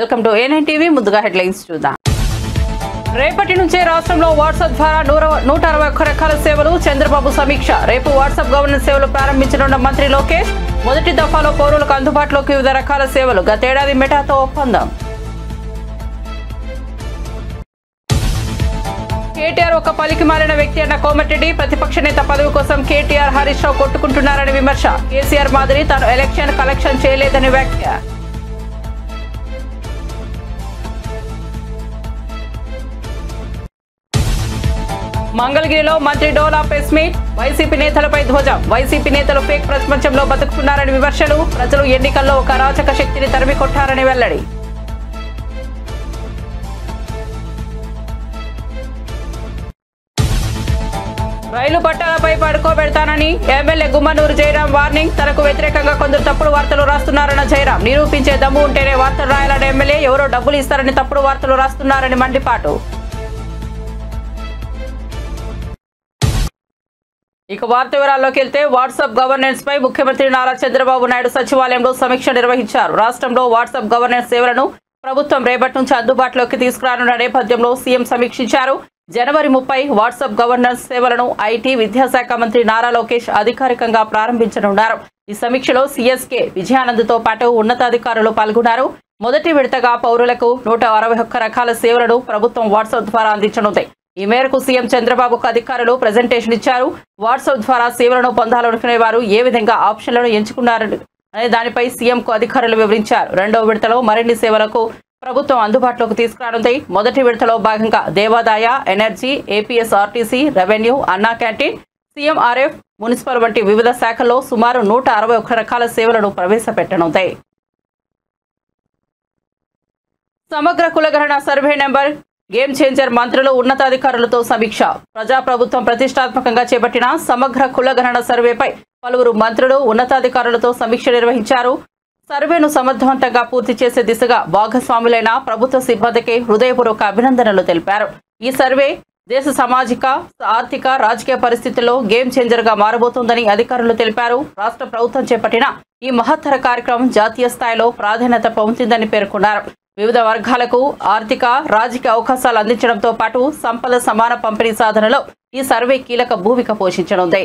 Welcome to A9 TV. ముందుగా headlines చూద్దాం. రేపటి నుంచే రాష్ట్రంలో వాట్సాప్ ద్వారా 161 రకాల సేవలు. చంద్రబాబు సమీక్ష. రేపు వాట్సాప్ గవర్నెన్స్ సేవలు ప్రారంభించనున్న మంత్రి లోకేష్. మొదటి దఫాలో పౌరులకు అందుబాటులోకి వివిధ రకాల సేవలు. గతేడాది మెటాతో ఒప్పందం. కేటీఆర్ ఒక పలికి మారిన వ్యక్తి అన్న కోమటిరెడ్డి. ప్రతిపక్ష నేత పదవి కోసం కేటీఆర్ హరీష్ రావు కొట్టుకుంటున్నారని విమర్శ. కేసీఆర్ మాదిరి తాను ఎలక్షన్ కలెక్షన్ చేయలేదని వ్యాఖ్య. మంగళగిరిలో మంత్రి డోలా ప్రెస్ మీట్. వైసీపీ నేతలపై ధ్వజం. వైసీపీ నేతలు ఫేక్ ప్రపంచంలో బతుకుతున్నారని విమర్శలు. ప్రజలు ఎన్నికల్లో ఒక అరాచక శక్తిని తరిమి కొట్టారని వెల్లడి. రైలు పట్టాలపై పడుకోబెడతానని ఎమ్మెల్యే గుమ్మనూరు జయరాం వార్నింగ్. తనకు వ్యతిరేకంగా కొందరు తప్పుడు వార్తలు రాస్తున్నారన్న జయరాం. నిరూపించే దమ్ము ఉంటేనే వార్తలు రాయాలని ఎమ్మెల్యే. ఎవరో డబ్బులు ఇస్తారని తప్పుడు వార్తలు రాస్తున్నారని మండిపాటు. ఇక వార్త వివరాల్లోకి వెళ్తే వాట్సాప్ గవర్నెన్స్ పై ముఖ్యమంత్రి నారా చంద్రబాబు నాయుడు సచివాలయంలో సమీక్ష నిర్వహించారు. రాష్ట్రంలో వాట్సాప్ గవర్నెన్స్ సేవలను ప్రభుత్వం రేపటి నుంచి అందుబాటులోకి తీసుకురానున్న నేపథ్యంలో సీఎం సమీక్షించారు. జనవరి 30 వాట్సాప్ గవర్నెన్స్ సేవలను ఐటీ విద్యాశాఖ మంత్రి నారా లోకేష్ అధికారికంగా ప్రారంభించనున్నారు. ఈ సమీక్షలో సీఎస్కే విజయానంద్తో పాటు ఉన్నతాధికారులు పాల్గొన్నారు. మొదటి విడతగా పౌరులకు 161 రకాల సేవలను ప్రభుత్వం వాట్సాప్ ద్వారా అందించనుంది. ఈ మేరకు సీఎం చంద్రబాబుకు అధికారులు ప్రెజెంటేషన్ ఇచ్చారు. వాట్సాప్ ద్వారా సేవలను పొందాలనుకునే వారు ఏ విధంగా ఆప్షన్లను ఎంచుకున్నారు అనే దానిపై సీఎంకు అధికారులు వివరించారు. రెండవ విడతలో మరిన్ని సేవలకు ప్రభుత్వం అందుబాటులోకి తీసుకురానుంది. మొదటి విడతలో భాగంగా దేవాదాయ, ఎనర్జీ, ఏపీఎస్ఆర్టీసీ, రెవెన్యూ, అన్నా క్యాంటీన్, సీఎంఆర్ఎఫ్, మున్సిపల్ వంటి వివిధ శాఖల్లో సుమారు 161 రకాల సేవలను ప్రవేశపెట్టనుంది. సమగ్ర కులగణన సర్వే నెంబర్ గేమ్ చేంజర్. మంత్రులు ఉన్నతాధికారులతో సమీక్ష. ప్రజాప్రభుత్వం ప్రతిష్టాత్మకంగా చేపట్టిన సమగ్ర కులగణన సర్వేపై పలువురు మంత్రులు ఉన్నతాధికారులతో సమీక్ష నిర్వహించారు. సర్వేను సమర్థవంతంగా పూర్తి చేసే దిశగా భాగస్వాములైన ప్రభుత్వ సిబ్బందికి హృదయపూర్వక అభినందనలు తెలిపారు. ఈ సర్వే దేశ సామాజిక, ఆర్థిక, రాజకీయ పరిస్థితుల్లో గేమ్ చేంజర్ గా మారబోతోందని అధికారులు తెలిపారు. రాష్ట్ర ప్రభుత్వం చేపట్టిన ఈ మహత్తర కార్యక్రమం జాతీయ స్థాయిలో ప్రాధాన్యత పొందుతుందని పేర్కొన్నారు. వివిధ వర్గాలకు ఆర్థిక, రాజకీయ అవకాశాలు అందించడంతో పాటు సంపద సమాన పంపిణీ సాధనలో ఈ సర్వే కీలక భూమిక పోషించనుంది.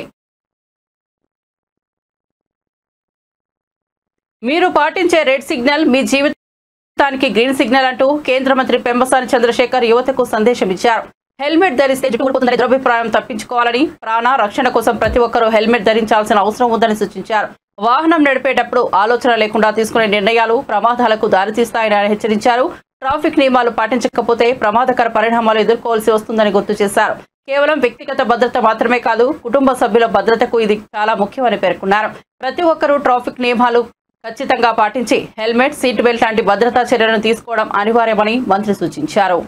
మీరు పాటించే రెడ్ సిగ్నల్ మీ జీవితానికి గ్రీన్ సిగ్నల్ అంటూ కేంద్ర మంత్రి పెంబసాని చంద్రశేఖర్ యువతకు సందేశం ఇచ్చారు. హెల్మెట్ ధరిస్తే జుట్టుకుంటుందని దురభిప్రాయం తప్పించుకోవాలని, ప్రాణ రక్షణ కోసం ప్రతి ఒక్కరూ హెల్మెట్ ధరించాల్సిన అవసరం ఉందని సూచించారు. వాహనం నడిపేటప్పుడు ఆలోచన లేకుండా తీసుకునే నిర్ణయాలు ప్రమాదాలకు దారితీస్తాయని ఆయన హెచ్చరించారు. ట్రాఫిక్ నియమాలు పాటించకపోతే ప్రమాదకర పరిణామాలు ఎదుర్కోవాల్సి వస్తుందని గుర్తు చేశారు. కేవలం వ్యక్తిగత భద్రత మాత్రమే కాదు, కుటుంబ సభ్యుల భద్రతకు ఇది చాలా ముఖ్యమని పేర్కొన్నారు. ప్రతి ఒక్కరూ ట్రాఫిక్ నియమాలు ఖచ్చితంగా పాటించి హెల్మెట్, సీట్ బెల్ట్ లాంటి భద్రతా చర్యలను తీసుకోవడం అనివార్యమని మంత్రి సూచించారు.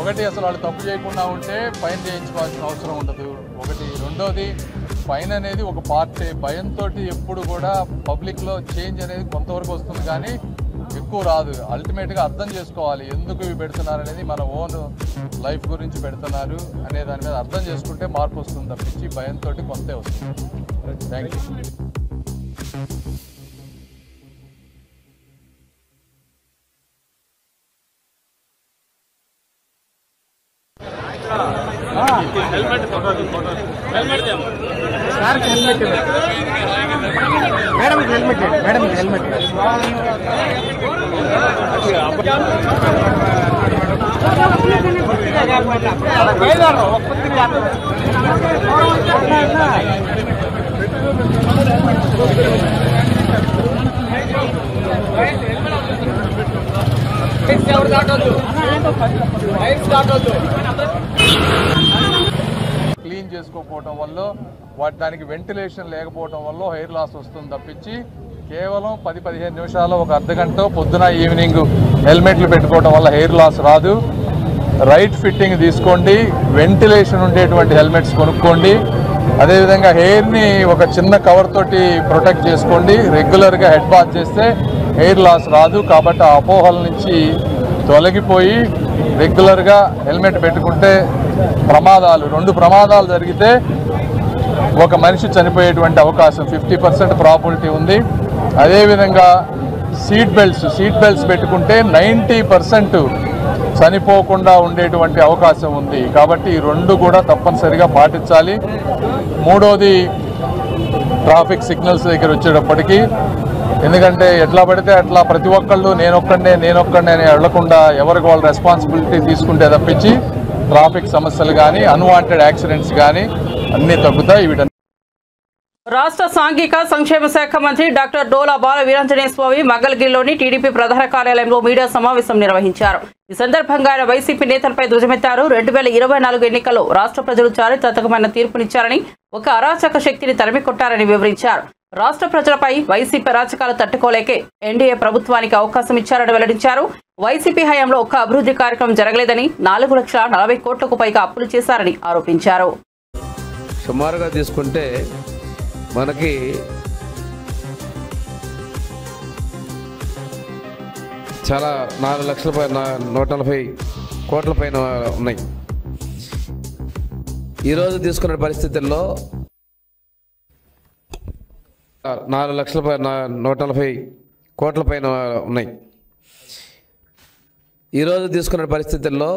ఒకటి, అసలు వాళ్ళు తప్పు చేయకుండా ఉంటే ఫైన్ చేయించుకోవాల్సిన అవసరం ఉండదు. ఒకటి. రెండోది, ఫైన్ అనేది ఒక పార్టీ. భయంతో ఎప్పుడు కూడా పబ్లిక్లో చేంజ్ అనేది కొంతవరకు వస్తుంది కానీ ఎక్కువ రాదు. అల్టిమేట్గా అర్థం చేసుకోవాలి ఎందుకు ఇవి పెడుతున్నారు అనేది. మన ఓన్ లైఫ్ గురించి పెడుతున్నారు అనే దాని మీద అర్థం చేసుకుంటే మార్పు వస్తుంది తప్పించి భయంతో కొంతే వస్తుంది. Thank you. క్లీన్ చేసుకోకపోవటం వల్ల దానికి వెంటిలేషన్ లేకపోవటం వల్ల హెయిర్ లాస్ వస్తుంది తప్పించి కేవలం 10-15 నిమిషాలు, ఒక అర్ధగంట పొద్దున ఈవినింగ్ హెల్మెట్లు పెట్టుకోవడం వల్ల హెయిర్ లాస్ రాదు. రైట్ ఫిట్టింగ్ తీసుకోండి, వెంటిలేషన్ ఉండేటువంటి హెల్మెట్స్ కొనుక్కోండి. అదేవిధంగా హెయిర్ని ఒక చిన్న కవర్ తోటి ప్రొటెక్ట్ చేసుకోండి. రెగ్యులర్గా హెడ్ బాత్ చేస్తే హెయిర్ లాస్ రాదు. కాబట్టి ఆ అపోహల నుంచి తొలగిపోయి రెగ్యులర్గా హెల్మెట్ పెట్టుకుంటే రెండు ప్రమాదాలు జరిగితే ఒక మనిషి చనిపోయేటువంటి అవకాశం 50% ప్రాబిలిటీ ఉంది. అదేవిధంగా సీట్ బెల్ట్స్ పెట్టుకుంటే 90% చనిపోకుండా ఉండేటువంటి అవకాశం ఉంది. కాబట్టి ఈ రెండు కూడా తప్పనిసరిగా పాటించాలి. మూడోది ట్రాఫిక్ సిగ్నల్స్ దగ్గర వచ్చేటప్పటికి, ఎందుకంటే ఎట్లా పడితే అట్లా ప్రతి ఒక్కళ్ళు నేనొక్కడే అని వెళ్లకుండా ఎవరికి వాళ్ళు రెస్పాన్సిబిలిటీ తీసుకుంటే తప్పించి ట్రాఫిక్ సమస్యలు కానీ అన్వాంటెడ్ యాక్సిడెంట్స్ కానీ అన్నీ తగ్గుతాయి. వీటన్ని రాష్ట్ర సాంఘిక సంక్షేమ శాఖ మంత్రి డాక్టర్ డోలా బాల వీరాంజనేయ స్వామి మంగళగిరిలోని టీడీపీ ప్రధాన కార్యాలయంలో మీడియా సమావేశం నిర్వహించారు. ఈ సందర్భంగా ఆయన వైసీపీ నేతలపై ధ్వజమెత్తారు. 2024 ఎన్నికల్లో రాష్ట్ర ప్రజలు చారిత్రాత్మకమైన తీర్పునిచ్చారని, ఒక అరాచక శక్తిని తరిమికొట్టారని వివరించారు. రాష్ట్ర ప్రజలపై వైసీపీ అరాచకాలు తట్టుకోలేకే ఎన్డీఏ ప్రభుత్వానికి అవకాశం ఇచ్చారని వెల్లడించారు. వైసీపీ హయాంలో ఒక్క అభివృద్ధి కార్యక్రమం జరగలేదని, 4,40 కోట్లకు పైగా అప్పులు చేశారని ఆరోపించారు. సుమారుగా తీసుకుంటే మనకి చాలా 4,140 కోట్ల పైన ఉన్నాయి. ఈరోజు తీసుకున్న పరిస్థితుల్లో 4,140 కోట్ల పైన ఉన్నాయి. ఈరోజు తీసుకున్న పరిస్థితుల్లో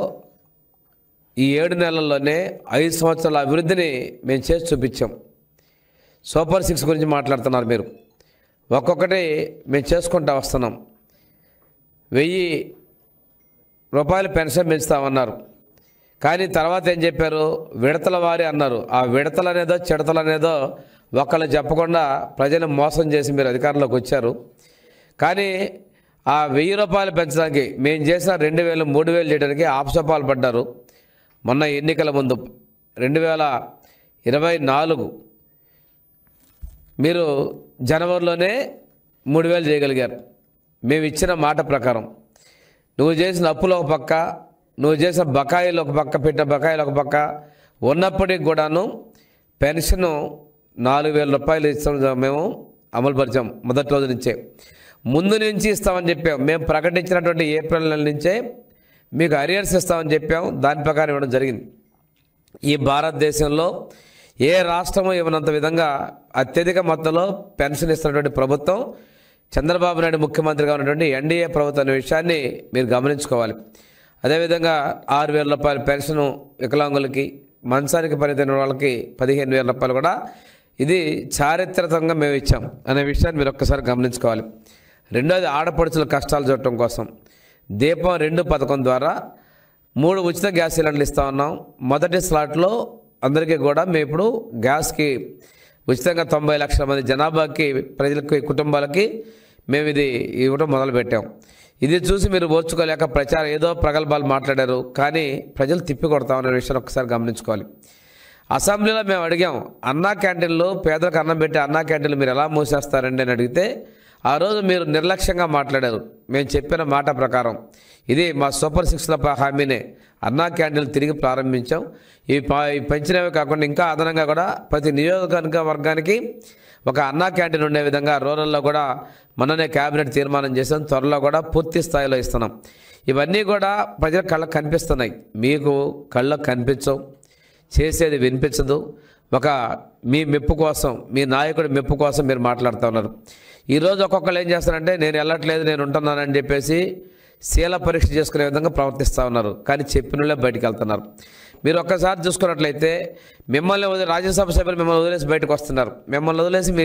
ఈ 7 నెలల్లోనే 5 సంవత్సరాల అభివృద్ధిని మేము చేసి చూపించాం. సూపర్ 6 గురించి మాట్లాడుతున్నారు మీరు. ఒక్కొక్కటి మేము చేసుకుంటూ వస్తున్నాం. 1000 రూపాయల పెన్షన్ పెంచుతామన్నారు. కానీ తర్వాత ఏం చెప్పారు? విడతల వారి అన్నారు. ఆ విడతలనేదో చిడతలనేదో ఒకళ్ళు చెప్పకుండా ప్రజలు మోసం చేసి మీరు అధికారంలోకి వచ్చారు. కానీ ఆ 1000 రూపాయలు పెంచడానికి మేము చేసిన 2,000, 3,000 చేయడానికి ఆపసపాలు పడ్డారు. మొన్న ఎన్నికల ముందు 2024 మీరు జనవరిలోనే 3,000 చేయగలిగారు. మేము ఇచ్చిన మాట ప్రకారం నువ్వు చేసిన అప్పులు ఒక పక్క, నువ్వు చేసిన బకాయిలు ఒక పక్క, పెట్టిన బకాయిలు ఒక పక్క ఉన్నప్పటికి కూడాను పెన్షను 4,000 రూపాయలు ఇస్తాం. మేము అమలుపరిచాం మొదటి రోజు నుంచే. ముందు నుంచి ఇస్తామని చెప్పాం. మేము ప్రకటించినటువంటి ఏప్రిల్ నెల నుంచే మీకు అరియర్స్ ఇస్తామని చెప్పాం. దాని ప్రకారం ఇవ్వడం జరిగింది. ఈ భారతదేశంలో ఏ రాష్ట్రము ఇవ్వనంత విధంగా అత్యధిక మొత్తంలో పెన్షన్ ఇస్తున్నటువంటి ప్రభుత్వం చంద్రబాబు నాయుడు ముఖ్యమంత్రిగా ఉన్నటువంటి ఎన్డీఏ ప్రభుత్వం అనే విషయాన్ని మీరు గమనించుకోవాలి. అదేవిధంగా 6,000 రూపాయల పెన్షను వికలాంగులకి, మంచానికి పరిమితమైన వాళ్ళకి 15,000 రూపాయలు కూడా ఇది చారిత్రకంగా మేము ఇచ్చాం అనే విషయాన్ని మీరు ఒక్కసారి గమనించుకోవాలి. రెండోది ఆడపడుచుల కష్టాలు చూడటం కోసం దీపం 2 పథకం ద్వారా 3 ఉచిత గ్యాస్ సిలిండర్లు ఇస్తా ఉన్నాం. మొదటి స్లాట్లో అందరికీ కూడా మేము ఇప్పుడు గ్యాస్కి ఉచితంగా 90 లక్షల మంది జనాభాకి, ప్రజలకి, కుటుంబాలకి మేము ఇది ఇవ్వడం మొదలుపెట్టాం. ఇది చూసి మీరు ఓర్చుకోలేక ప్రచారం ఏదో ప్రగల్భాలు మాట్లాడారు. కానీ ప్రజలు తిప్పికొడతామనే విషయాన్ని ఒకసారి గమనించుకోవాలి. అసెంబ్లీలో మేము అడిగాం, అన్నా క్యాంటీన్లు, పేదలకు అన్నం పెట్టి అన్నా క్యాంటీన్లు మీరు ఎలా మూసేస్తారండి అని అడిగితే ఆ రోజు మీరు నిర్లక్ష్యంగా మాట్లాడారు. మేము చెప్పిన మాట ప్రకారం ఇది మా సూపర్ 6ల హామీనే. అన్నా క్యాంటీన్లు తిరిగి ప్రారంభించాం. ఇవి పెంచినవి కాకుండా ఇంకా అదనంగా కూడా ప్రతి నియోజకవర్గానికి ఒక అన్నా క్యాంటీన్ ఉండే విధంగా రూరల్లో కూడా మొన్ననే క్యాబినెట్ తీర్మానం చేసాం. త్వరలో కూడా పూర్తి స్థాయిలో ఇస్తున్నాం. ఇవన్నీ కూడా ప్రజల కళ్ళకు కనిపిస్తున్నాయి. మీకు కళ్ళకు కనిపించవు, చేసేది వినిపించదు. ఒక మీ మెప్పు కోసం, మీ నాయకుడి మెప్పు కోసం మీరు మాట్లాడుతూ ఉన్నారు. ఈరోజు ఒక్కొక్కరు ఏం చేస్తారంటే నేను వెళ్ళట్లేదు, నేను ఉంటున్నానని చెప్పేసి శీల పరీక్ష చేసుకునే విధంగా ప్రవర్తిస్తూ ఉన్నారు. కానీ చెప్పినలే బయటికి వెళ్తున్నారు. మీరు ఒక్కసారి చూసుకున్నట్లయితే మిమ్మల్ని రాజ్యసభ సభ్యులు మిమ్మల్ని వదిలేసి బయటకు వస్తున్నారు. మిమ్మల్ని వదిలేసి మీ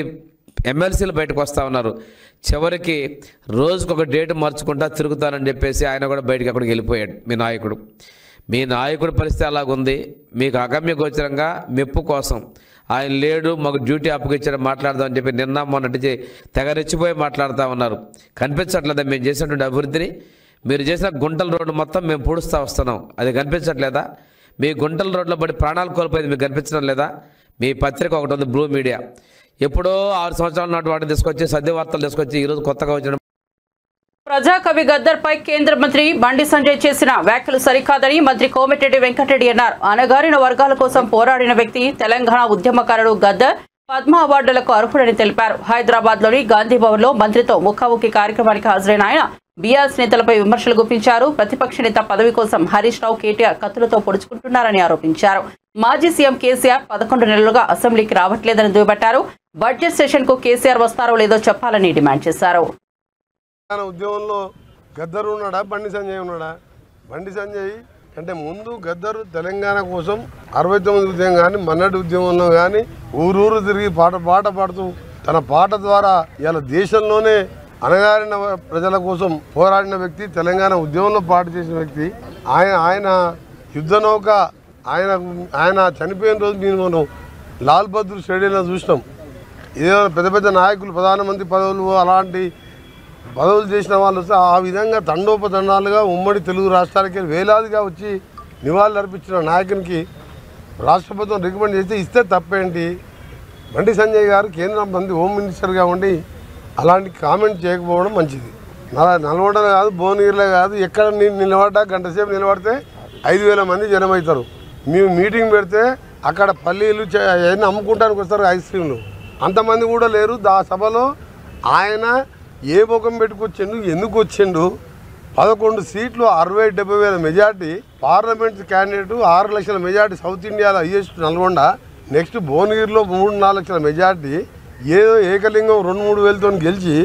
ఎమ్మెల్సీలు బయటకు వస్తూ ఉన్నారు. చివరికి రోజుకొక డేట్ మార్చుకుంటా తిరుగుతానని చెప్పేసి ఆయన కూడా బయటికి అక్కడికి వెళ్ళిపోయాడు మీ నాయకుడి పరిస్థితి అలాగుంది. మీకు అగమ్య గోచరంగా మెప్పు కోసం ఆయన లేడు, మాకు డ్యూటీ అప్పగిచ్చాడు మాట్లాడదామని చెప్పి నిన్న మొన్నటి తెగరెచ్చిపోయి మాట్లాడుతూ ఉన్నారు. కనిపించట్లేదా మేము చేసినటువంటి అభివృద్ధిని? మీరు చేసిన గుంటల రోడ్డు మొత్తం మేము పూడుస్తూ వస్తున్నాం, అది కనిపించట్లేదా? మీ గుంటల రోడ్లో పడి ప్రాణాలు కోల్పోయింది మీకు కనిపించడం లేదా? మీ పత్రిక ఒకటి ఉంది, బ్లూ మీడియా, ఎప్పుడో 6 సంవత్సరాల నాటి వాటిని తీసుకొచ్చి సద్య వార్తలు తీసుకొచ్చి ఈరోజు కొత్తగా వచ్చిన ప్రజాకవి గద్దర్పై కేంద్ర మంత్రి బండి సంజయ్ చేసిన వ్యాఖ్యలు సరికాదని మంత్రి కోమటిరెడ్డి వెంకటరెడ్డి అన్నారు. అణగారిన వర్గాల కోసం పోరాడిన వ్యక్తి తెలంగాణ ఉద్యమకారుడు గద్దర్ పద్మ అవార్డులకు అర్హుడని తెలిపారు. హైదరాబాద్లోని గాంధీ భవన్లో మంత్రితో ముఖాముఖి కార్యక్రమానికి హాజరైన ఆయన బీఆర్ఎస్ నేతలపై విమర్శలు గుప్పించారు. ప్రతిపక్ష నేత పదవి కోసం హరీష్ రావు, కేటీఆర్ కత్తులతో పొడుచుకుంటున్నారని ఆరోపించారు. మాజీ సీఎం కేసీఆర్ 11 నెలలుగా అసెంబ్లీకి రావట్లేదని దుయ్యబట్టారు. బడ్జెట్ సెషన్ కు కేసీఆర్ వస్తారో లేదో చెప్పాలని డిమాండ్ చేశారు. ఉద్యమంలో గద్దరు ఉన్నాడా, బండి సంజయ్ ఉన్నాడా? బండి సంజయ్ అంటే ముందు గద్దరు తెలంగాణ కోసం 69 ఉద్యమం కానీ మన్నటి ఉద్యమంలో కానీ ఊరూరు తిరిగి పాట పాడుతూ తన పాట ద్వారా ఇలా దేశంలోనే అణగారిన ప్రజల కోసం పోరాడిన వ్యక్తి, తెలంగాణ ఉద్యమంలో పాట చేసిన వ్యక్తి. ఆయన యుద్ధ నౌక ఆయన చనిపోయిన రోజు మేము లాల్ బహదూర్ స్టేడియంలో చూసినాం. ఏదైనా పెద్ద పెద్ద నాయకులు ప్రధానమంత్రి పదవులు అలాంటి పదవులు చేసిన వాళ్ళు వస్తే ఆ విధంగా తండోపతండాలుగా ఉమ్మడి తెలుగు రాష్ట్రాలకి వేలాదిగా వచ్చి నివాళులు అర్పించిన నాయకునికి రాష్ట్ర ప్రభుత్వం రికమెండ్ చేస్తే ఇస్తే తప్పేంటి? బండి సంజయ్ గారు కేంద్ర మంత్రి హోమ్ మినిస్టర్గా ఉండి అలాంటి కామెంట్ చేయకపోవడం మంచిది. నల్గొండలో కాదు, భువనగిరిలో కాదు, ఎక్కడ నిలబడ్డా గంట సేపు నిలబడితే 5,000 మంది జనం అవుతారు. మేము మీటింగ్ పెడితే అక్కడ పల్లీలు అవన్నీ అమ్ముకుంటానికి వస్తారు, ఐస్ క్రీమ్లు. అంతమంది కూడా లేరు. ఆ సభలో ఆయన ఏ ముఖం పెట్టుకొచ్చిండు, ఎందుకు వచ్చిండు? 11 సీట్లు 60-70 వేల మెజార్టీ, పార్లమెంట్ క్యాండిడేట్ 6 లక్షల మెజార్టీ, సౌత్ ఇండియాలో హైయెస్ట్ నల్గొండ. నెక్స్ట్ భువనగిరిలో 3-4 లక్షల మెజార్టీ, ఏదో ఏకలింగం 2-3 వేలతో గెలిచి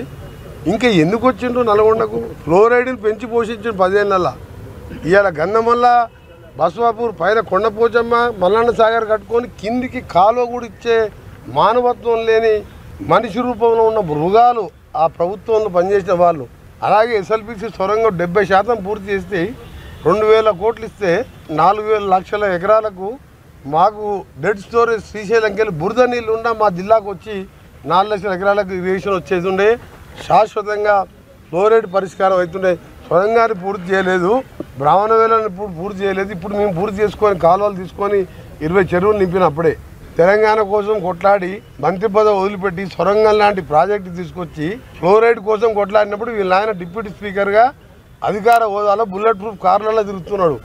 ఇంకా ఎందుకు వచ్చిండు నల్గొండకు? ఫ్లోరైడ్ని పెంచి పోషించిండు 10 ఏళ్ళ. ఇవాళ గంధమల్ల బస్వాపూర్ పైన కొండపోచమ్మ మల్లన్న సాగర్ కట్టుకొని కిందికి కాలువ కూడా ఇచ్చే మానవత్వం లేని మనిషి రూపంలో ఉన్న మృగాలు ఆ ప్రభుత్వంలో పనిచేసిన వాళ్ళు. అలాగే ఎస్ఎల్పిసి సొరంగం 70% పూర్తి చేస్తే 2,000 కోట్లు ఇస్తే 4,000 లక్షల ఎకరాలకు మాకు డెడ్ స్టోరేజ్ శ్రీశైలంకి వెళ్ళి బురద నీళ్ళు ఉన్న మా జిల్లాకు వచ్చి 4 లక్షల ఎకరాలకు ఇరిగేషన్ వచ్చేది ఉండే. శాశ్వతంగా ఫ్లోరైడ్ పరిష్కారం అవుతుండే. సొరంగాన్ని పూర్తి చేయలేదు, బ్రాహ్మణ వేలను పూర్తి చేయలేదు. ఇప్పుడు మేము పూర్తి చేసుకొని కాలువలు తీసుకొని 20 చెరువులు నింపినప్పుడే తెలంగాణ కోసం కొట్లాడి మంత్రి పదవి వదిలిపెట్టి సొరంగం లాంటి ప్రాజెక్టు తీసుకొచ్చి ఫ్లోరైడ్ కోసం కొట్లాడినప్పుడు వీళ్ళ ఆయన డిప్యూటీ స్పీకర్గా అధికార హోదాలో బుల్లెట్ ప్రూఫ్ కార్లలో తిరుగుతున్నాడు.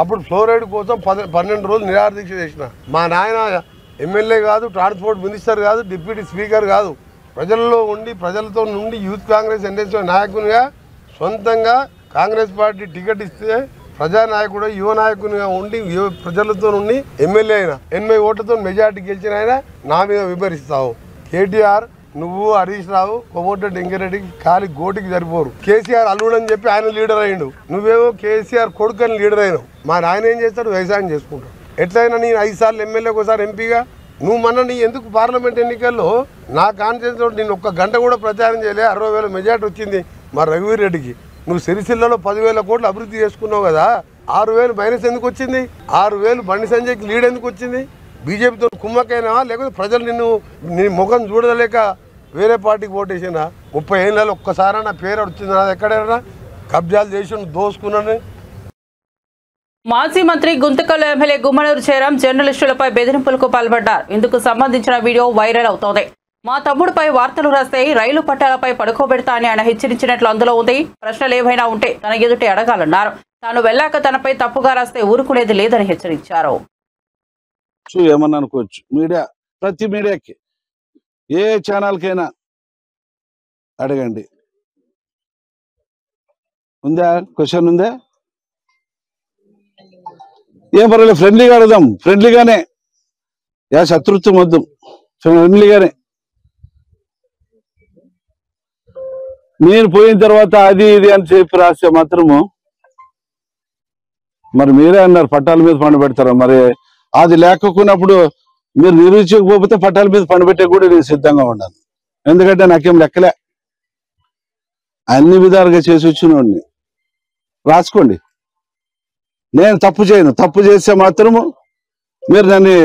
అప్పుడు ఫ్లోరైడ్ కోసం 12 రోజులు నిరాదీక్ష చేసిన మా నాయన ఎమ్మెల్యే కాదు, ట్రాన్స్పోర్ట్ మినిస్టర్ కాదు, డిప్యూటీ స్పీకర్ కాదు, ప్రజల్లో ఉండి ప్రజలతో నుండి యూత్ కాంగ్రెస్ ఎన్ఎస్ఓ నాయకునిగా సొంతంగా కాంగ్రెస్ పార్టీ టికెట్ ఇస్తే ప్రజానాయకుడు యువ నాయకునిగా ఉండి ప్రజలతో నుండి ఎమ్మెల్యే అయినా 80 ఓట్లతో మెజార్టీ గెలిచిన ఆయన నా మీద విమర్శిస్తావు. కేటీఆర్ నువ్వు హరీష్ రావు కోమటిరెడ్డి వెంకరెడ్డికి ఖాళీ గోటికి సరిపోరు. కేసీఆర్ అల్లుడని చెప్పి ఆయన లీడర్ అయ్యిండు, నువ్వేమో కేసీఆర్ కొడుకని లీడర్ అయినావు. మరి ఆయన ఏం చేస్తాడు? వ్యవసాయం చేసుకుంటాడు. ఎట్లయినా నేను 5 సార్లు ఎమ్మెల్యేకి ఒకసారి ఎంపీగా నువ్వు నీ ఎందుకు పార్లమెంట్ ఎన్నికల్లో నా కాన్ఫిడెన్స్ తోటి నేను 1 గంట కూడా ప్రచారం చేయలే. 60,000 మెజార్టీ వచ్చింది మా రఘువీర్ రెడ్డికి. నువ్వు సిరిసిల్లలో 10,000 కోట్లు అభివృద్ధి చేసుకున్నావు కదా, 6,000 మైనస్ ఎందుకు వచ్చింది? 6,000 బండి సంజయ్కి లీడ్ ఎందుకు వచ్చింది? బీజేపీతో కుమ్మకైనా లేకపోతే ప్రజలు నీ ముఖం చూడలేక వేరే పార్టీకి ఓటేసినా? 30 ఏళ్ళలో ఒక్కసారి నా పేరు వచ్చింది, నాది ఎక్కడైనా కబ్జాలు చేసి దోసుకున్నాను. మాజీ మంత్రి గుంతకల్ ఎమ్మెల్యే గుమ్మనూరు జయరాం జర్నలిస్టులపై బెదిరింపులకు పాల్పడ్డారు. ఇందుకు సంబంధించిన వీడియో వైరల్ అవుతోంది. మా తమ్ముడిపై వార్తలు రాస్తే రైలు పట్టాలపై పడుకోబెడతా అని ఆయన హెచ్చరించినట్లు అందులో ఉంది. ప్రశ్నలు ఏవైనా ఉంటే తన ఎదుటే అడగాలన్నారు. తాను వెళ్ళాక తనపై తప్పుగా రాస్తే ఊరుకునేది లేదని హెచ్చరించారు. ఏమన్నా అనుకోవచ్చు, మీడియా ప్రతి మీడియాకి ఏ ఛానల్కైనా అడగండి. ఉందా క్వశ్చన్? ఉందా? ఏం పర్వాలేదు, ఫ్రెండ్లీగా అడుగుదాం. ఫ్రెండ్లీగానే, శత్రుత్వం వద్దు, ఫ్రెండ్లీగానే. నేను పోయిన తర్వాత అది ఇది అని చెప్పి రాస్తే మాత్రము మరి మీరే అన్నారు పట్టాల మీద పండు పెడతారు. మరి అది లేకపోయినప్పుడు మీరు నిరూపించకపోతే పట్టాల మీద పండు పెట్టే కూడా నేను సిద్ధంగా ఉన్నాను. ఎందుకంటే నాకేం లెక్కలే, అన్ని విధాలుగా చేసి వచ్చినోడిని. రాసుకోండి, నేను తప్పు చేయను. తప్పు చేస్తే మాత్రము మీరు నన్ను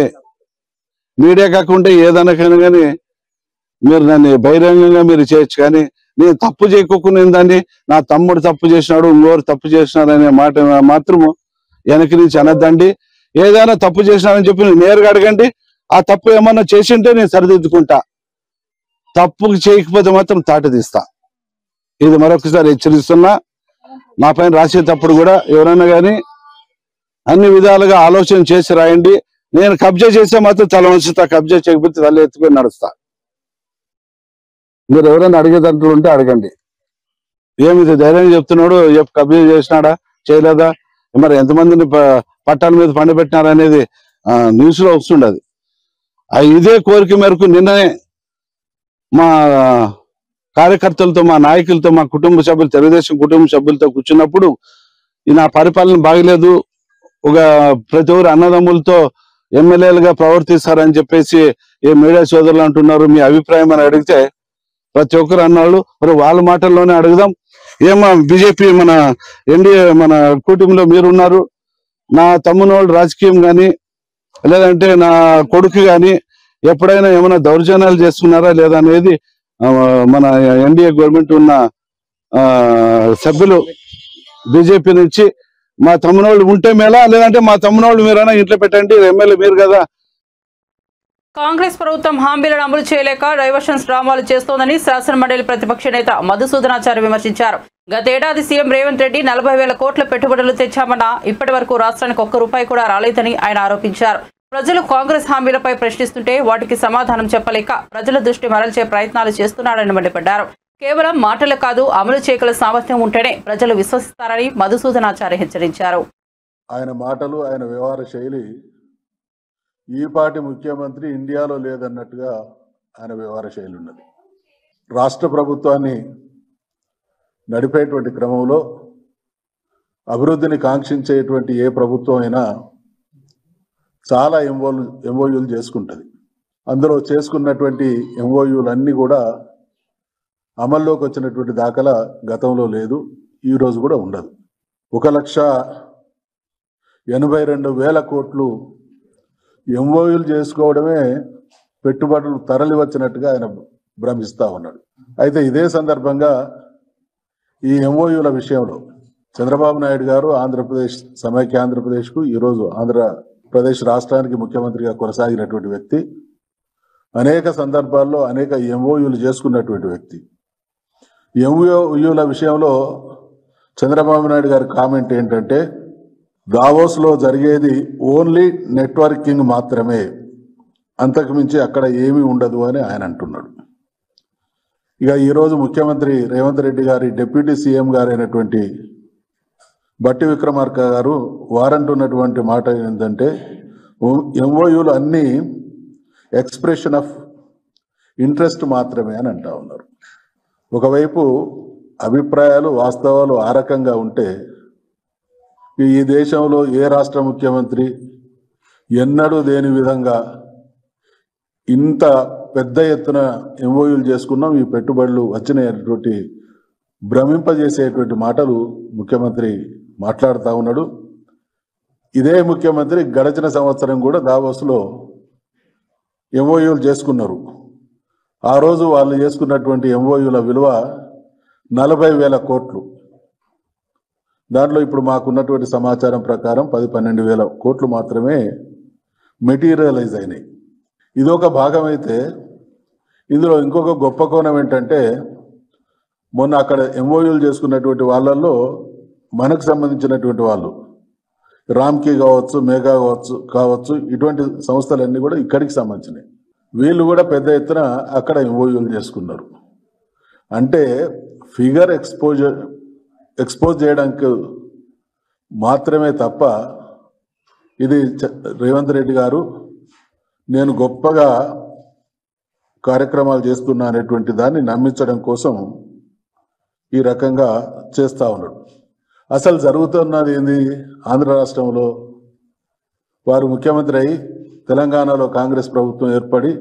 మీడియా కాకుండా ఏదైనా కానీ మీరు నన్ను బహిరంగంగా మీరు చేయొచ్చు. కానీ నేను తప్పు చేయకోకుండా దాన్ని నా తమ్ముడు తప్పు చేసినాడు, ఇంకోరు తప్పు చేసినాడు అనే మాట మాత్రము వెనక్కి నుంచి అనద్దండి. ఏదైనా తప్పు చేసినాడని చెప్పి నేరుగా అడగండి. ఆ తప్పు ఏమన్నా చేసింటే నేను సరిదిద్దుకుంటా. తప్పు చేయకపోతే మాత్రం తాట తీస్తా. ఇది మరొకసారి హెచ్చరిస్తున్నా. నా పైన రాసేటప్పుడు కూడా ఎవరైనా కానీ అన్ని విధాలుగా ఆలోచన చేసి రాయండి. నేను కబ్జా చేస్తే మాత్రం తల వంచుతా, కబ్జా చేయకపోతే తల ఎత్తుకొని నడుస్తా. మీరు ఎవరైనా అడిగేదంటూ ఉంటే అడగండి. ఏమిది ధైర్యంగా చెప్తున్నాడు, కబ్జా చేసినాడా చేయలేదా, మరి ఎంతమందిని పట్టాల మీద పండబెట్టినారా అనేది న్యూస్ లో వస్తుండదు. ఇదే కోరిక మేరకు నిన్ననే మా కార్యకర్తలతో, మా నాయకులతో, మా కుటుంబ సభ్యులు, తెలుగుదేశం కుటుంబ సభ్యులతో కూర్చున్నప్పుడు నా పరిపాలన బాగలేదు, ఒక ప్రతి ఒక్కరు అన్నదమ్ములతో ఎమ్మెల్యేలుగా ప్రవర్తిస్తారని చెప్పేసి ఏ మీడియా సోదరులు అంటున్నారు, మీ అభిప్రాయం అని అడిగితే ప్రతి ఒక్కరు అన్నాళ్ళు. మరి వాళ్ళ మాటల్లోనే అడుగుదాం. ఏమో బీజేపీ మన ఎన్డీఏ మన కూటమిలో మీరున్నారు, నా తమ్మునోళ్ళు రాజకీయం కానీ లేదంటే నా కొడుకు కానీ ఎప్పుడైనా ఏమైనా దౌర్జన్యాలు చేస్తున్నారా లేదా అనేది మన ఎన్డీఏ గవర్నమెంట్ ఉన్న సభ్యులు బీజేపీ నుంచి మా తమ్మునోళ్ళు ఉంటే మేలా, లేదంటే మా తమ్మునోళ్ళు మీరైనా ఇంట్లో పెట్టండి, ఎమ్మెల్యే మీరు కదా. కాంగ్రెస్ ప్రభుత్వం హామీలను అమలు చేయలేక డైవర్షన్స్ డ్రామాలు చేస్తోందని శాసనమండలి ప్రతిపక్ష నేత మధుసూదనాచారి విమర్శించారు. గతేడాది సీఎం రేవంత్ రెడ్డి 40,000 కోట్ల పెట్టుబడులు తెచ్చామన్నా ఇప్పటి వరకు రాష్ట్రానికి ఒక్క రూపాయి కూడా రాలేదని ఆయన ఆరోపించారు. ప్రజలు కాంగ్రెస్ హామీలపై ప్రశ్నిస్తుంటే వాటికి సమాధానం చెప్పలేక ప్రజల దృష్టి మరల్చే ప్రయత్నాలు చేస్తున్నారని మండిపడ్డారు. కేవలం మాటలు కాదు, అమలు చేయగల సామర్థ్యం ఉంటేనే ప్రజలు విశ్వసిస్తారని మధుసూదనాచారి హెచ్చరించారు. ఆయన మాటలు, ఆయన వ్యవహార శైలి ఈపాటి ముఖ్యమంత్రి ఇండియాలో లేదన్నట్టుగా ఆయన వ్యవహార శైలి ఉన్నది. రాష్ట్ర ప్రభుత్వాన్ని నడిపేటువంటి క్రమంలో అభివృద్ధిని కాంక్షించేటువంటి ఏ ప్రభుత్వం అయినా చాలా ఎంఓయూలు చేసుకుంటుంది. అందులో చేసుకున్నటువంటి ఎంఓయూలన్నీ కూడా అమల్లోకి వచ్చినటువంటి దాఖలా గతంలో లేదు, ఈరోజు కూడా ఉండదు. 1,82,000 కోట్లు ఎంఓయూలు చేసుకోవడమే పెట్టుబడులు తరలి వచ్చినట్టుగా ఆయన భ్రమిస్తూ ఉన్నాడు. అయితే ఇదే సందర్భంగా ఈ ఎంఓయూల విషయంలో చంద్రబాబు నాయుడు గారు ఆంధ్రప్రదేశ్ సమైక్య ఆంధ్రప్రదేశ్కు, ఈరోజు ఆంధ్రప్రదేశ్ రాష్ట్రానికి ముఖ్యమంత్రిగా కొనసాగినటువంటి వ్యక్తి, అనేక సందర్భాల్లో అనేక ఎంఓయూలు చేసుకున్నటువంటి వ్యక్తి. ఎంఓయూల విషయంలో చంద్రబాబు నాయుడు గారి కామెంట్ ఏంటంటే, దావోస్లో జరిగేది ఓన్లీ నెట్వర్కింగ్ మాత్రమే, అంతకుమించి అక్కడ ఏమీ ఉండదు అని ఆయన అంటున్నాడు. ఇక ఈరోజు ముఖ్యమంత్రి రేవంత్ రెడ్డి గారి డిప్యూటీ సీఎం గారైనటువంటి బట్టి విక్రమార్క గారు వారంటున్నటువంటి మాట ఏంటంటే, ఎంఓయూలు అన్నీ ఎక్స్ప్రెషన్ ఆఫ్ ఇంట్రెస్ట్ మాత్రమే అని అంటా ఉన్నారు. ఒకవైపు అభిప్రాయాలు, వాస్తవాలు ఆ రకంగా ఉంటే ఈ దేశంలో ఏ రాష్ట్ర ముఖ్యమంత్రి ఎన్నడూ దేని విధంగా ఇంత పెద్ద ఎత్తున ఎంఓయూలు చేసుకున్నాం, ఈ పెట్టుబడులు వచ్చినటువంటి భ్రమింపజేసేటువంటి మాటలు ముఖ్యమంత్రి మాట్లాడుతూ ఉన్నాడు. ఇదే ముఖ్యమంత్రి గడిచిన సంవత్సరం కూడా దావోస్లో ఎంఓయూలు చేసుకున్నారు. ఆ రోజు వాళ్ళు చేసుకున్నటువంటి ఎంఓయూల విలువ 40,000 కోట్లు. దాంట్లో ఇప్పుడు మాకున్నటువంటి సమాచారం ప్రకారం 10-12,000 కోట్లు మాత్రమే మెటీరియలైజ్ అయినాయి. ఇదొక భాగం అయితే, ఇందులో ఇంకొక గొప్ప కోణం ఏంటంటే, మొన్న అక్కడ ఎంఓయూలు చేసుకున్నటువంటి వాళ్ళల్లో మనకు సంబంధించినటువంటి వాళ్ళు రామ్కీ కావచ్చు, మేఘా కావచ్చు ఇటువంటి సంస్థలన్నీ కూడా ఇక్కడికి సంబంధించినవి. వీళ్ళు కూడా పెద్ద ఎత్తున అక్కడ ఎంఓయూలు చేసుకున్నారు. అంటే ఫిగర్ ఎక్స్పోజ్ చేయడానికి మాత్రమే తప్ప, ఇది రేవంత్ రెడ్డి గారు నేను గొప్పగా కార్యక్రమాలు చేస్తున్నా అనేటువంటి దాన్ని నమ్మించడం కోసం ఈ రకంగా చేస్తూ ఉన్నాడు. అసలు జరుగుతున్నది ఏంది? ఆంధ్ర రాష్ట్రంలో వారు ముఖ్యమంత్రి అయి తెలంగాణలో కాంగ్రెస్ ప్రభుత్వం ఏర్పడి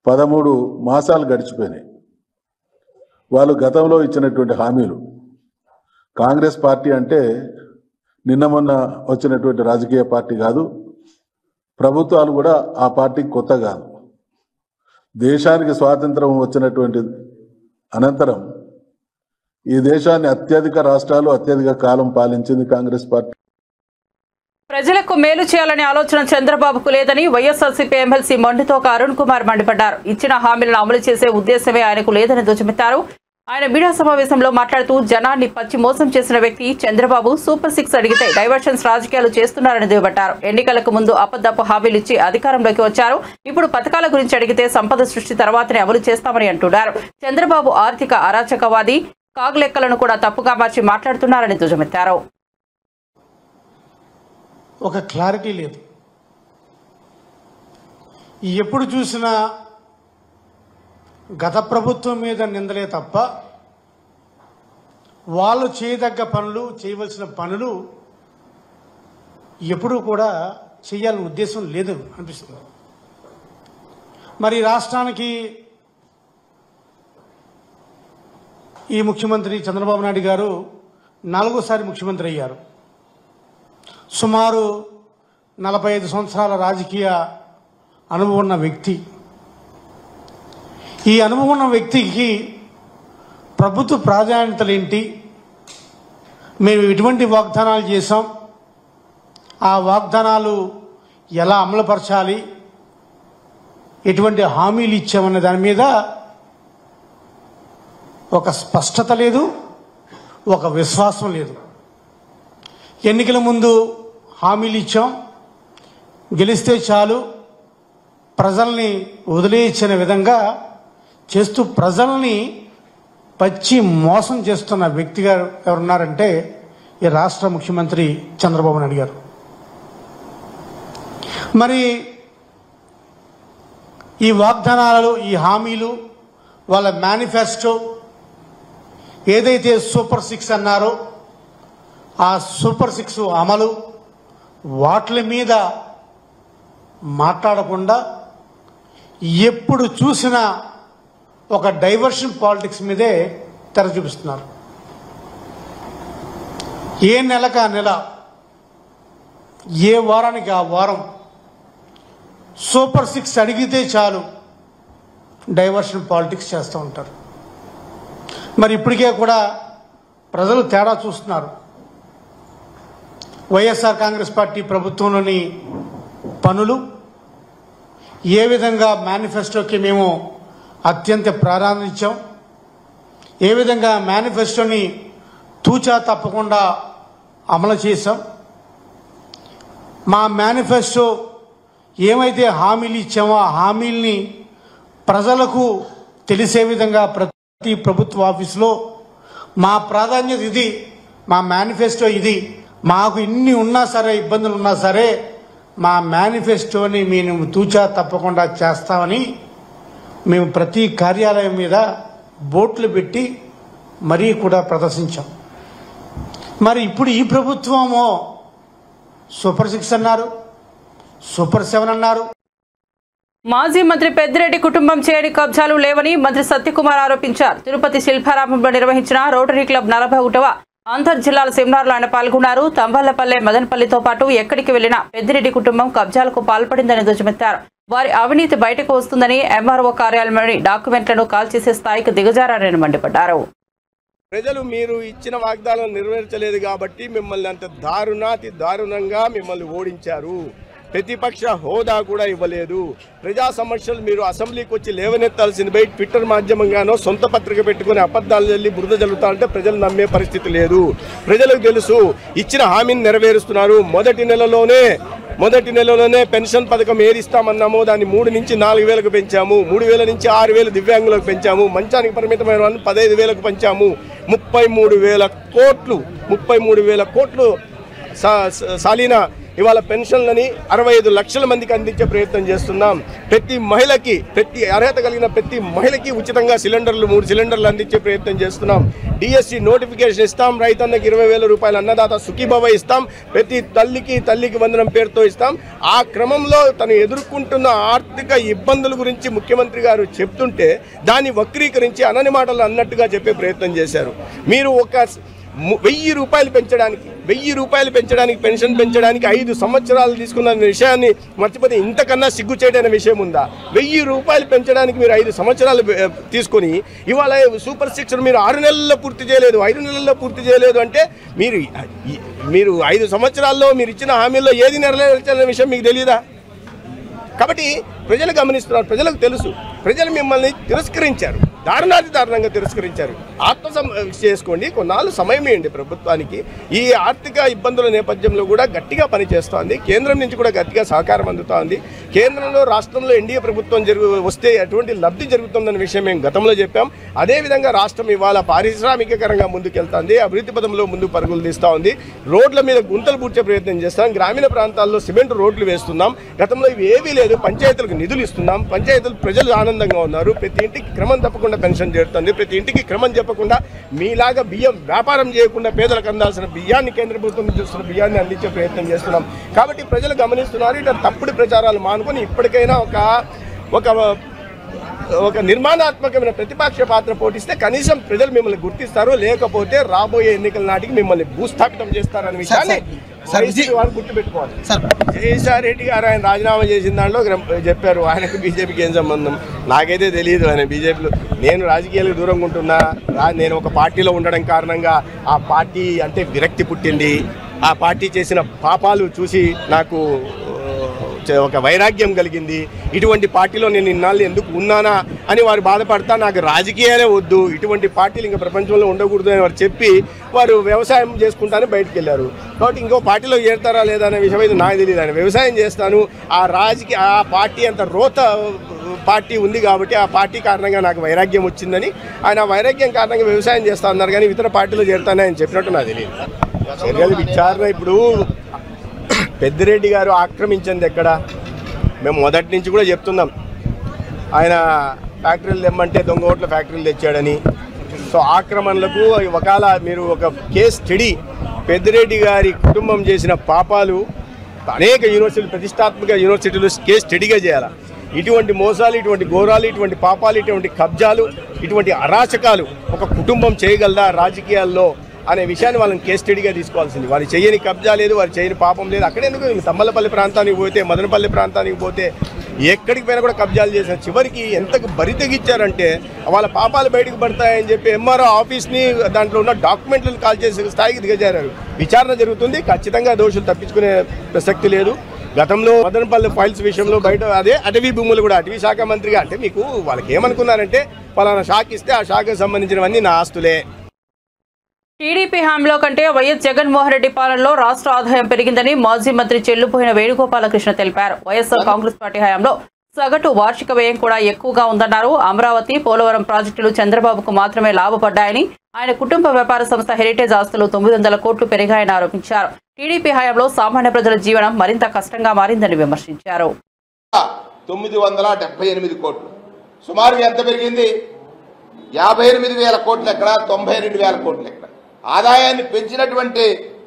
13 మాసాలు గడిచిపోయినాయి. వాళ్ళు గతంలో ఇచ్చినటువంటి హామీలు, కాంగ్రెస్ పార్టీ అంటే నిన్న మొన్న వచ్చినటువంటి రాజకీయ పార్టీ కాదు, ప్రభుత్వాలు కూడా ఆ పార్టీకి కొత్త కాదు. దేశానికి స్వాతంత్రం వచ్చినటువంటి అనంతరం ఈ దేశాన్ని అత్యధిక రాష్ట్రాలు అత్యధిక కాలం పాలించింది కాంగ్రెస్ పార్టీ. ప్రజలకు మేలు చేయాలనే ఆలోచన చంద్రబాబుకు లేదని వైఎస్ఆర్సీపీ ఎమ్మెల్సీ మొండితోక అరుణ్ కుమార్ మండిపడ్డారు. ఇచ్చిన హామీలను అమలు చేసే ఉద్దేశమే ఆయనకు లేదని ధ్వజమెత్తారు. ఆయన మీడియా సమావేశంలో మాట్లాడుతూ జనాన్ని పచ్చి మోసం చేసిన వ్యక్తి చంద్రబాబు సూపర్ 6 అడిగితే డైవర్షన్స్ రాజకీయాలు చేస్తున్నారని దుయ్యబట్టారు. ఎన్నికలకు ముందు అబద్ధపు హామీలు ఇచ్చి అధికారంలోకి వచ్చారు. ఇప్పుడు పథకాల గురించి అడిగితే సంపద సృష్టి తర్వాతనే అమలు చేస్తామని అంటున్నారు. చంద్రబాబు ఆర్థిక అరాచకవాది, కాగులెక్కలను కూడా తప్పుగా మార్చి మాట్లాడుతున్నారని ధ్వజమెత్తారు. ఒక క్లారిటీ లేదు. ఎప్పుడు చూసినా గత ప్రభుత్వం మీద నిందలే తప్ప వాళ్ళు చేయదగ్గ పనులు, చేయవలసిన పనులు ఎప్పుడూ కూడా చేయాలని ఉద్దేశం లేదు అనిపిస్తుంది. మరి రాష్ట్రానికి ఈ ముఖ్యమంత్రి చంద్రబాబు నాయుడు గారు 4వ ముఖ్యమంత్రి అయ్యారు. సుమారు 45 సంవత్సరాల రాజకీయ అనుభవం ఉన్న వ్యక్తి. ఈ అనుభవం ఉన్న వ్యక్తికి ప్రభుత్వ ప్రాధాన్యతలు ఏంటి, మేము ఎటువంటి వాగ్దానాలు చేశాం, ఆ వాగ్దానాలు ఎలా అమలుపరచాలి, ఎటువంటి హామీలు ఇచ్చామన్న దాని మీద ఒక స్పష్టత లేదు, ఒక విశ్వాసం లేదు. ఎన్నికల ముందు హామీలు ఇచ్చాం, గెలిస్తే చాలు, ప్రజల్ని వదిలేయించిన విధంగా చేస్తూ ప్రజల్ని పచ్చి మోసం చేస్తున్న వ్యక్తిగా ఎవరున్నారంటే ఈ రాష్ట్ర ముఖ్యమంత్రి చంద్రబాబు నాయుడు గారు. మరి ఈ వాగ్దానాలు, ఈ హామీలు, వాళ్ళ మేనిఫెస్టో ఏదైతే సూపర్ 6 అన్నారో ఆ సూపర్ 6 అమలు, వాటి మీద మాట్లాడకుండా ఎప్పుడు చూసినా ఒక డైవర్షన్ పాలిటిక్స్ మీదే తెర చూపిస్తున్నారు. ఏ నెలకు ఆ నెల, ఏ వారానికి ఆ వారం సూపర్ 6 అడిగితే చాలు డైవర్షన్ పాలిటిక్స్ చేస్తూ ఉంటారు. మరి ఇప్పటికే కూడా ప్రజలు తేడా చూస్తున్నారు. వైఎస్ఆర్ కాంగ్రెస్ పార్టీ ప్రభుత్వంలోని పనులు ఏ విధంగా మేనిఫెస్టోకి మేము అత్యంత ప్రాధాన్యత ఇచ్చాం, ఏ విధంగా మేనిఫెస్టోని తూచా తప్పకుండా అమలు చేశాం, మా మేనిఫెస్టో ఏమైతే హామీలు ఇచ్చామో ఆ హామీల్ని ప్రజలకు తెలిసే విధంగా ప్రతి ప్రభుత్వ ఆఫీసులో మా ప్రాధాన్యత ఇది, మా మేనిఫెస్టో ఇది, మాకు ఇన్ని ఉన్నా సరే, ఇబ్బందులు ఉన్నా సరే మా మేనిఫెస్టోని మేము తూచా తప్పకుండా చేస్తామని మేము ప్రతి కార్యాలయం మీద బోర్డులు పెట్టి మరీ కూడా ప్రదర్శించాం. మరి ఇప్పుడు ఈ ప్రభుత్వమో సూపర్ 6 అన్నారు, సూపర్ 7 అన్నారు. మాజీ మంత్రి పెద్దిరెడ్డి కుటుంబం చేయని కబ్జాలు లేవని మంత్రి సత్యకుమార్ ఆరోపించారు. తిరుపతి శిల్పారామంలో నిర్వహించిన రోటరీ క్లబ్ 41వ అంతర్ జిల్లాల సెమినార్లో ఆయన పాల్గొన్నారు. తంబాలపల్లె, మదనపల్లితో పాటు ఎక్కడికి వెళ్లినా పెద్దిరెడ్డి కుటుంబం కబ్జాలకు పాల్పడిందని ధ్వజమెత్తారు. వారి అవినీతి బయటకు వస్తుందని, ఎంఆర్ఓ కార్యాలయంలోని డాక్యుమెంట్లను కాల్చేసే స్థాయికి దిగజారని మండిపడ్డారు. ప్రజలు మీరు ఇచ్చిన వాగ్దానాలను నెరవేర్చలేదు కాబట్టి మిమ్మల్ని అంత దారుణంగా మిమ్మల్ని ఓడించారు. ప్రతిపక్ష హోదా కూడా ఇవ్వలేదు. ప్రజా సమస్యలు మీరు అసెంబ్లీకి వచ్చి లేవనెత్తాల్సింది పోయి ట్విట్టర్ మాధ్యమంగానో సొంత పత్రిక పెట్టుకుని అబద్ధాలు చల్లి బురద జల్లుతారంటే ప్రజలు నమ్మే పరిస్థితి లేదు. ప్రజలకు తెలుసు ఇచ్చిన హామీని నెరవేరుస్తున్నారు. మొదటి నెలలోనే పెన్షన్ పథకం ఏరిస్తామన్నామో దాన్ని 3 నుంచి 4 వేలకు పెంచాము. 3,000 నుంచి 6,000 దివ్యాంగులకు పెంచాము. మంచానికి పరిమితమైన వాళ్ళని 15,000కు పెంచాము. 33,000 కోట్లు సాలీన ఇవాళ పెన్షన్లని 65 లక్షల మందికి అందించే ప్రయత్నం చేస్తున్నాం. ప్రతి అర్హత కలిగిన ప్రతి మహిళకి ఉచితంగా 3 సిలిండర్లు అందించే ప్రయత్నం చేస్తున్నాం. డిఎస్సి నోటిఫికేషన్ ఇస్తాం. రైతన్నకి 20,000 రూపాయలు అన్నదాత సుఖీభవ ఇస్తాం. ప్రతి తల్లికి వందనం పేరుతో ఇస్తాం. ఆ క్రమంలో తను ఎదుర్కొంటున్న ఆర్థిక ఇబ్బందుల గురించి ముఖ్యమంత్రి గారు చెప్తుంటే దాన్ని వక్రీకరించి అనని మాటలు అన్నట్టుగా చెప్పే ప్రయత్నం చేశారు. మీరు ఒక 1,000 రూపాయలు పెంచడానికి పెన్షన్ పెంచడానికి 5 సంవత్సరాలు తీసుకున్న విషయాన్ని మర్చిపోతే ఇంతకన్నా సిగ్గు చేయడైన విషయం ఉందా? 1,000 రూపాయలు పెంచడానికి మీరు 5 సంవత్సరాలు తీసుకొని ఇవాళ సూపర్ 6 మీరు 6 నెలల్లో పూర్తి చేయలేదు, 5 నెలల్లో పూర్తి చేయలేదు అంటే మీరు 5 సంవత్సరాల్లో మీరు ఇచ్చిన హామీల్లో ఏది నెరవేర్చాలనే విషయం మీకు తెలియదా? కాబట్టి ప్రజలు గమనిస్తున్నారు, ప్రజలకు తెలుసు. ప్రజలు మిమ్మల్ని తిరస్కరించారు. దారుణాతిదారుణంగా తిరస్కరించారు. చేసుకోండి, కొన్నాళ్ళు సమయం ఇవ్వండి ప్రభుత్వానికి. ఈ ఆర్థిక ఇబ్బందుల నేపథ్యంలో కూడా గట్టిగా పనిచేస్తోంది. కేంద్రం నుంచి కూడా గట్టిగా సహకారం అందుతోంది. కేంద్రంలో రాష్ట్రంలో ఎన్డీఏ ప్రభుత్వం వస్తే ఎటువంటి లబ్ధి జరుగుతుందన్న విషయం మేము గతంలో చెప్పాం. అదేవిధంగా రాష్ట్రం ఇవాళ పారిశ్రామికకరంగా ముందుకెళ్తుంది, అభివృద్ధి పదంలో ముందుకు పరుగులు తీస్తూ ఉంది. రోడ్ల మీద గుంతలు పూడ్చే ప్రయత్నం చేస్తాం, గ్రామీణ ప్రాంతాల్లో సిమెంట్ రోడ్లు వేస్తున్నాం. గతంలో ఇవి ఏవీ లేదు. పంచాయతీలకు నిధులు ఇస్తున్నాం, పంచాయతీలు ప్రజలు ఆనందంగా ఉన్నారు. ప్రతి ఇంటికి క్రమం తప్పకుండా పెన్షన్ చేరుతుంది. ప్రతి ఇంటికి క్రమం చెప్పకుండా మీలాగా బియ్యం వ్యాపారం చేయకుండా పేదలకు అందాల్సిన బియ్యాన్ని కేంద్ర ప్రభుత్వం చూస్తున్న బియ్యాన్ని అందించే ప్రయత్నం చేస్తున్నాం. కాబట్టి ప్రజలు గమనిస్తున్నారు. ఇట్లా తప్పుడు ప్రచారాలు మానుకొని ఇప్పటికైనా ఒక నిర్మాణాత్మకమైన ప్రతిపక్ష పాత్ర పోటిస్తే కనీసం ప్రజలు మిమ్మల్ని గుర్తిస్తారు. లేకపోతే రాబోయే ఎన్నికల నాటికి మిమ్మల్ని భూస్థాపితం చేస్తారనే విషయాన్ని వారు గుర్తుపెట్టుకోవాలి. జయసాయి రెడ్డి గారు ఆయన రాజీనామా చేసిన దాంట్లో చెప్పారు ఆయనకు బీజేపీకి ఏం సంబంధం. నాకైతే తెలియదు ఆయన బీజేపీలో. నేను రాజకీయాలకు దూరంగా ఉంటున్నా. నేను ఒక పార్టీలో ఉండడం కారణంగా ఆ పార్టీ అంటే విరక్తి పుట్టింది. ఆ పార్టీ చేసిన పాపాలు చూసి నాకు ఒక వైరాగ్యం కలిగింది. ఇటువంటి పార్టీలో నేను ఇన్నాళ్ళు ఎందుకు ఉన్నానా అని వారు బాధపడతా నాకు రాజకీయాలే వద్దు, ఇటువంటి పార్టీలు ఇంకా ప్రపంచంలో ఉండకూడదు అని వారు చెప్పి వారు వ్యవసాయం చేసుకుంటానే బయటకు వెళ్ళారు. కాబట్టి ఇంకో పార్టీలో చేరుతారా లేదా అనే విషయం అయితే నాకు తెలియదు. ఆయన వ్యవసాయం చేస్తాను, ఆ పార్టీ అంత రోత పార్టీ ఉంది కాబట్టి ఆ పార్టీ కారణంగా నాకు వైరాగ్యం వచ్చిందని ఆయన వైరాగ్యం కారణంగా వ్యవసాయం చేస్తా అన్నారు. కానీ ఇతర పార్టీలో చేరుతానని ఆయన చెప్పినట్టు నాకు తెలియదు. చర్యల విచారణ ఇప్పుడు పెద్దిరెడ్డి గారు ఆక్రమించింది ఎక్కడ? మేము మొదటి నుంచి కూడా చెప్తున్నాం ఆయన ఫ్యాక్టరీలు తెమ్మంటే దొంగ ఓట్ల ఫ్యాక్టరీలు తెచ్చాడని. సో ఆక్రమణలకు ఒకవేళ మీరు ఒక కేస్ స్టడీ పెద్దిరెడ్డి గారి కుటుంబం చేసిన పాపాలు అనేక యూనివర్సిటీలు ప్రతిష్టాత్మక యూనివర్సిటీలు కేస్ స్టడీగా చేయాలి. ఇటువంటి మోసాలు, ఇటువంటి ఘోరాలు, ఇటువంటి పాపాలు, ఇటువంటి కబ్జాలు, ఇటువంటి అరాచకాలు ఒక కుటుంబం చేయగలదా రాజకీయాల్లో అనే విషయాన్ని వాళ్ళని కేస్ స్టడీగా తీసుకోవాల్సింది. వారు చేయని కబ్జా లేదు, వారు చేయని పాపం లేదు. అక్కడెందుకు తమ్మలపల్లి ప్రాంతానికి పోతే, మదనపల్లి ప్రాంతానికి పోతే ఎక్కడికి పోయినా కూడా కబ్జాలు చేశారు. చివరికి ఎంతకు బరి తెగించారంటే వాళ్ళ పాపాలు బయటకు పడతాయని చెప్పి ఎంఆర్ఓ ఆఫీస్ని దాంట్లో ఉన్న డాక్యుమెంట్లను కాల్ చేసే స్థాయికి దిగజారారు. విచారణ జరుగుతుంది, ఖచ్చితంగా దోషులు తప్పించుకునే ప్రసక్తి లేదు. గతంలో మదనపల్లి ఫైల్స్ విషయంలో బయట అదే అటవీ భూములు కూడా అటవీ శాఖ మంత్రిగా అంటే మీకు వాళ్ళకి ఏమనుకున్నారంటే పలానా శాఖ ఇస్తే ఆ శాఖకు సంబంధించినవన్నీ నా ఆస్తులే. టీడీపీ హామీలో కంటే వైఎస్ జగన్మోహన్ రెడ్డి పాలనలో రాష్ట్ర ఆదాయం పెరిగిందని మాజీ మంత్రి చెల్లుపోయిన వేణుగోపాలకృష్ణ తెలిపారు. వైఎస్ఆర్ కాంగ్రెస్ పార్టీ హయాంలో సగటు వార్షిక వ్యయం కూడా ఎక్కువగా ఉందన్నారు. అమరావతి, పోలవరం ప్రాజెక్టులు చంద్రబాబుకు మాత్రమే లాభపడ్డాయని, ఆయన కుటుంబ వ్యాపార సంస్థ హెరిటేజ్ ఆస్తులు 900 కోట్లు పెరిగాయని ఆరోపించారు. టీడీపీ హయాంలో సామాన్య ప్రజల జీవనం మరింత కష్టంగా మారిందని విమర్శించారు. 978 కోట్లు సుమారు ఎంత పెరిగింది? 58,000 కోట్లు ఎక్కడ, 92,000 కోట్లు ఎక్కడ? ఆదాయాన్ని పెంచినటువంటి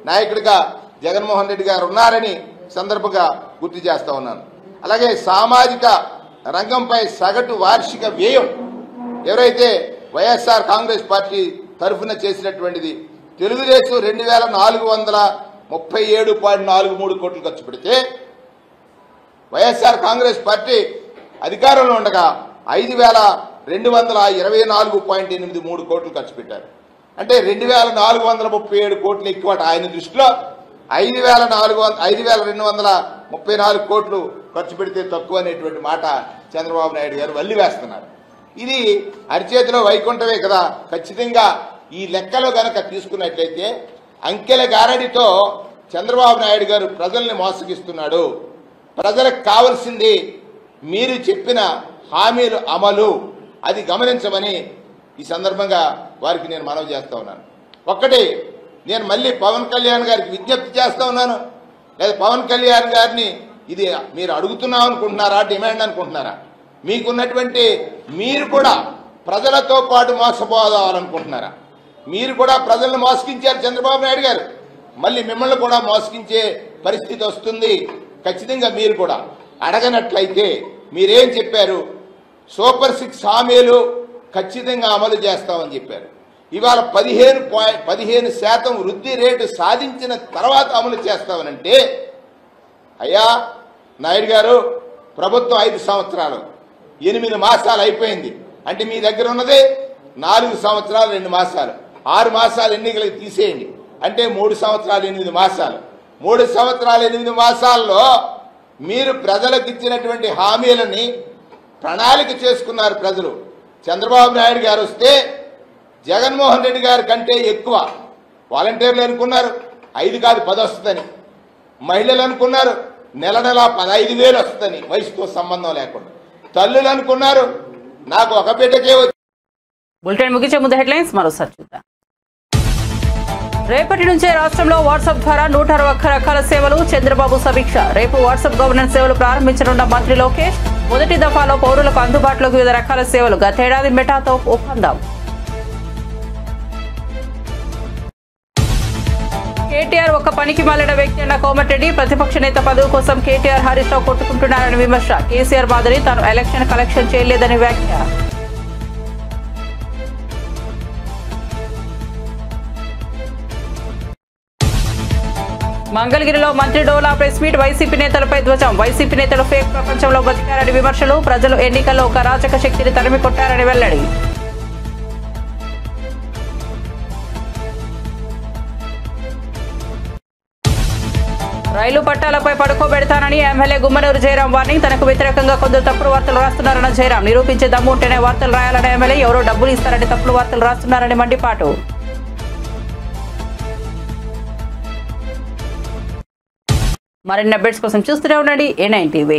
నాయకుడిగా జగన్మోహన్ రెడ్డి గారు ఉన్నారని సందర్భంగా గుర్తు చేస్తా ఉన్నాను. అలాగే సామాజిక రంగంపై సగటు వార్షిక వ్యయం ఎవరైతే వైఎస్ఆర్ కాంగ్రెస్ పార్టీ తరఫున చేసినటువంటిది తెలుగుదేశం 2,437.43 కోట్లు ఖర్చు పెడితే వైఎస్ఆర్ కాంగ్రెస్ పార్టీ అధికారంలో ఉండగా 5,224.83 కోట్లు ఖర్చు పెట్టారు. అంటే 2,437 కోట్లు ఎక్కువ ఆయన దృష్టిలో. 5,234 కోట్లు ఖర్చు పెడితే తక్కువ అనేటువంటి మాట చంద్రబాబు నాయుడు గారు వల్లి వేస్తున్నారు. ఇది అరిచేతిలో వైకుంఠమే కదా. ఖచ్చితంగా ఈ లెక్కలో గనక తీసుకున్నట్లయితే అంకెల గారడితో చంద్రబాబు నాయుడు గారు ప్రజల్ని మోసగిస్తున్నాడు. ప్రజలకు కావాల్సింది మీరు చెప్పిన హామీలు అమలు, అది గమనించమని ఈ సందర్భంగా వారికి నేను మనవి చేస్తా ఉన్నాను. ఒక్కటి నేను మళ్ళీ పవన్ కళ్యాణ్ గారికి విజ్ఞప్తి చేస్తా ఉన్నాను. లేదా పవన్ కళ్యాణ్ గారిని ఇది మీరు అడుగుతున్నాం అనుకుంటున్నారా, డిమాండ్ అనుకుంటున్నారా? మీకున్నటువంటి మీరు కూడా ప్రజలతో పాటు మోసపోవాలనుకుంటున్నారా? మీరు కూడా ప్రజలను మోసగించారు చంద్రబాబు నాయుడు గారు, మళ్ళీ మిమ్మల్ని కూడా మోసగించే పరిస్థితి వస్తుంది. ఖచ్చితంగా మీరు కూడా అడగనట్లయితే మీరేం చెప్పారు? సూపర్ 6 హామీలు ఖచ్చితంగా అమలు చేస్తామని చెప్పారు. ఇవాళ 15% వృద్ధి రేటు సాధించిన తర్వాత అమలు చేస్తామనంటే, అయ్యా నాయుడు గారు, ప్రభుత్వం 5 సంవత్సరాలు 8 మాసాలు అయిపోయింది. అంటే మీ దగ్గర ఉన్నది 4 సంవత్సరాలు 2 మాసాలు, 6 మాసాలు ఎన్నికలకు తీసేయండి. అంటే 3 సంవత్సరాలు 8 మాసాలు. 3 సంవత్సరాలు 8 మాసాల్లో మీరు ప్రజలకు ఇచ్చినటువంటి హామీలని ప్రణాళిక చేసుకున్నారు. ప్రజలు చంద్రబాబు నాయుడు గారు వస్తే జగన్మోహన్ రెడ్డి గారి కంటే ఎక్కువ వాలంటీర్లు అనుకున్నారు 5 కాదు 10 వస్తుందని, మహిళలు అనుకున్నారు నెల 15,000 వస్తుందని వయసుతో సంబంధం లేకుండా, తల్లులు అనుకున్నారు నాకు ఒక బిడ్డకే. బులెటిన్ ముగించే ముందు హెడ్లైన్స్ మరోసారి చూద్దాం. రేపటి నుంచే రాష్ట్రంలో వాట్సాప్ ద్వారా 161 రకాల సేవలు, చంద్రబాబు సమీక్ష. రేపు వాట్సాప్ గవర్నెన్స్ సేవలు ప్రారంభించనున్న మంత్రి లోకేష్. మొదటి దఫాలో పౌరులకు అందుబాటులోకి వివిధ రకాల సేవలు. గతేడాది మెటాతో ఒప్పందం. కేటీఆర్ ఒక పనికి మాలిన వ్యక్తి అన్న కోమటిరెడ్డి. ప్రతిపక్ష నేత పదవి కోసం కేటీఆర్ హరీష్ రావు కొట్టుకుంటున్నారని విమర్శ. కేసీఆర్ మాదిరి తాను ఎలక్షన్ కలెక్షన్ చేయలేదని వ్యాఖ్య. మంగళగిరిలో మంత్రి డోలా ప్రెస్ మీట్. వైసీపీ నేతలపై ధ్వజం. వైసీపీ నేతలు ఫేక్ ప్రపంచంలో బతికారని విమర్శలు. ప్రజలు ఎన్నికల్లో ఒక అరాచక శక్తిని తరిమి కొట్టారని వెల్లడి. రైలు పట్టాలపై పడుకోబెడతానని ఎమ్మెల్యే గుమ్మనూరు జయరాం వార్నింగ్. తనకు వ్యతిరేకంగా కొందరు తప్పుడు వార్తలు రాస్తున్నారన్న జయరాం. నిరూపించే దమ్ము ఉంటేనే వార్తలు రాయాలన్న ఎమ్మెల్యే. ఎవరో డబ్బులు ఇస్తారని తప్పుడు వార్తలు రాస్తున్నారని మండిపాటు. మరిన్ని అప్డేట్స్ కోసం చూస్తూనే ఉండండి A9 TV.